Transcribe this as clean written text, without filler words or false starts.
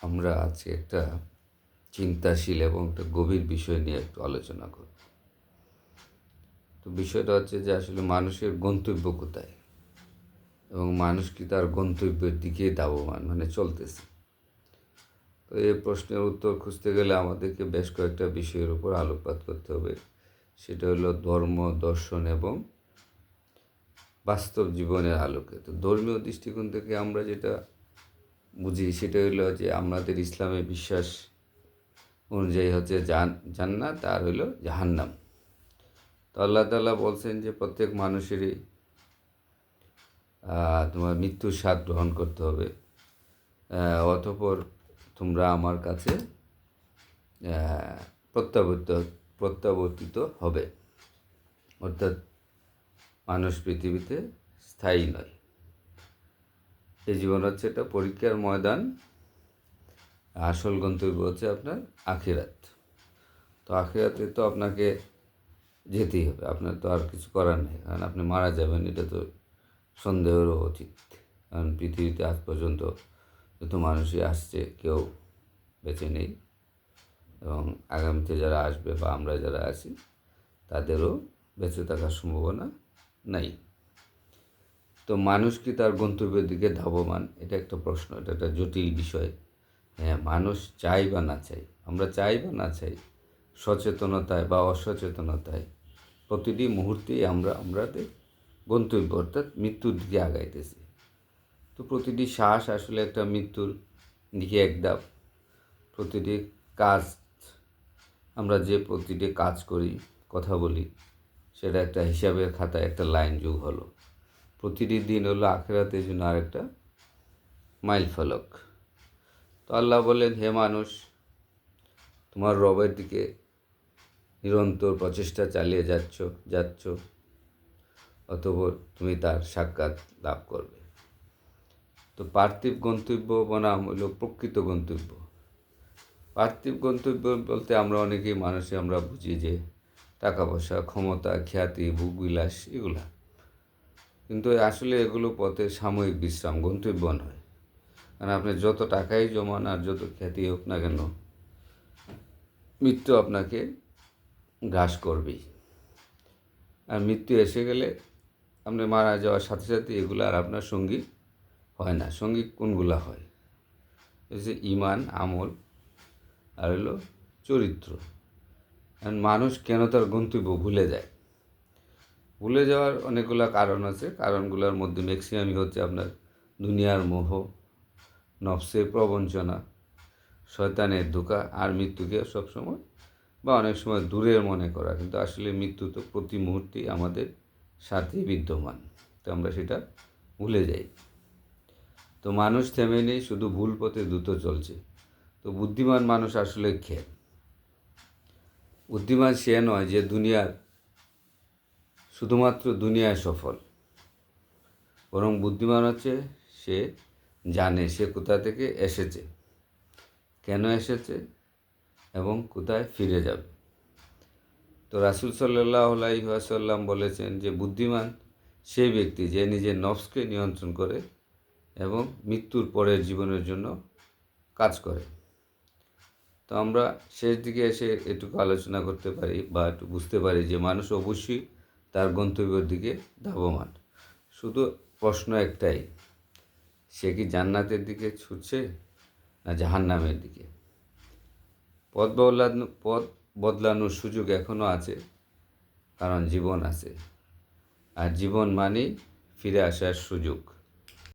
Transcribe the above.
আমরা আজকে একটা চিন্তাশীল এবং একটা গভীর বিষয় নিয়ে একটু আলোচনা করব। তো বিষয়টা হচ্ছে যে আসলে মানুষের গন্তব্য কোথায় এবং মানুষ কি তার গন্তব্যের দিকে ধাবমান মানে চলতেছে। তো এই প্রশ্নের উত্তর খুঁজতে গেলে আমাদেরকে বেশ কয়েকটা বিষয়ের উপর আলোকপাত করতে হবে। সেটা হলো ধর্ম, দর্শন এবং বাস্তব জীবনের আলোকে। তো ধর্মীয় দৃষ্টিকোণ থেকে আমরা যেটা বুঝি সেটা হলো যে আমাদের ইসলামে বিশ্বাস অনুযায়ী হচ্ছে জান্নাত আর হইল জাহান্নাম। তো আল্লাহ তাআলা বলছেন যে প্রত্যেক মানুষেরই তোমার মৃত্যুর স্বাদ গ্রহণ করতে হবে, অতঃপর তোমরা আমার কাছে প্রত্যাবর্তিত প্রত্যাবর্তিত হবে। অর্থাৎ মানুষ পৃথিবীতে স্থায়ী নয়। এই জীবন হচ্ছে একটা পরীক্ষার ময়দান, আসল গন্তব্য হচ্ছে আপনার আখিরাত। তো আখিরাতে তো আপনাকে যেতেই হবে, আপনার তো আর কিছু করার নেই, কারণ আপনি মারা যাবেন এটা তো সন্দেহেরও অতীত। কারণ পৃথিবীতে আজ পর্যন্ত যত মানুষই আসছে কেউ বেঁচে নেই, এবং আগামীতে যারা আসবে বা আমরা যারা আছি তাদেরও বেঁচে থাকার সম্ভাবনা নাই। তো মানুষ কি তার গন্তব্যের দিকে ধাবমান, এটা একটা প্রশ্ন, এটা একটা জটিল বিষয়। হ্যাঁ, মানুষ চাই বা না চাই, আমরা চাই বা না চাই, সচেতনতায় বা অসচেতনতায় প্রতিটি মুহূর্তেই আমাদের গন্তব্য অর্থাৎ মৃত্যুর দিকে আগাইতেছি। তো প্রতিটি শ্বাস আসলে একটা মৃত্যুর দিকে এক ধাপ। প্রতিটি কাজ, আমরা যে প্রতিটি কাজ করি, কথা বলি, সেটা একটা হিসাবের খাতায় একটা লাইন যোগ হলো। প্রতিটি দিন হলো আখিরাতের জন্য আরেকটা মাইল ফলক। তো আল্লাহ বলেন, হে মানুষ, তোমার রবের দিকে নিরন্তর প্রচেষ্টা চালিয়ে যাচ্ছ, অতঃপর তুমি তার সাক্ষাৎ লাভ করবে। তো পার্থিব গন্তব্য বনাম হলো প্রকৃত গন্তব্য। পার্থিব গন্তব্য বলতে আমরা অনেকেই মানুষে আমরা বুঝি যে টাকা পয়সা, ক্ষমতা, খ্যাতি, ভোগবিলাস এগুলা, কিন্তু আসলে এগুলো পথে সাময়িক বিশ্রাম, গন্তব্য নয়। কারণ আপনি যত টাকাই জমান আর যত খ্যাতি হোক না কেন, মৃত্যু আপনাকে গ্রাস করবেই। আর মৃত্যু এসে গেলে আপনি মারা যাওয়ার সাথে সাথে এগুলো আর আপনার সঙ্গী হয় না। সঙ্গী কোনগুলা হয়? এই যে ইমান, আমল আর হলো চরিত্র। আর মানুষ কেন তার গন্তব্য ভুলে যায়? ভুলে যাওয়ার অনেকগুলো কারণ আছে। কারণগুলোর মধ্যে ম্যাক্সিমামই হচ্ছে আপনার দুনিয়ার মোহ, নফসের প্রবঞ্চনা, শয়তানের ধোঁকা, আর মৃত্যুকে সবসময় বা অনেক সময় দূরের মনে করা। কিন্তু আসলে মৃত্যু তো প্রতি মুহূর্তেই আমাদের সাথেই বিদ্যমান, তো আমরা সেটা ভুলে যাই। তো মানুষ থেমে নেই, শুধু ভুল পথে দ্রুত চলছে। তো বুদ্ধিমান মানুষ আসলে কে? বুদ্ধিমান সে নয় যে শুধুমাত্র দুনিয়ায় সফল, বরং বুদ্ধিমান হচ্ছে সে জানে সে কোথা থেকে এসেছে, কেন এসেছে এবং কোথায় ফিরে যাবে। তো রাসূল সাল্লাল্লাহু আলাইহি ওয়াসাল্লাম বলেছেন যে বুদ্ধিমান সেই ব্যক্তি যে নিজের নফসকে নিয়ন্ত্রণ করে এবং মৃত্যুর পরের জীবনের জন্য কাজ করে। তো আমরা শেষ দিকে এসে এটুকু আলোচনা করতে পারি বা একটু বুঝতে পারি যে মানুষ অবশ্যই তার গন্তব্যের দিকে ধাবমান। শুধু প্রশ্ন একটাই, সে কি জান্নাতের দিকে ছুটছে না জাহান্নামের দিকে? পথ বদলানোর সুযোগ এখনও আছে, কারণ জীবন আছে, আর জীবন মানেই ফিরে আসার সুযোগ।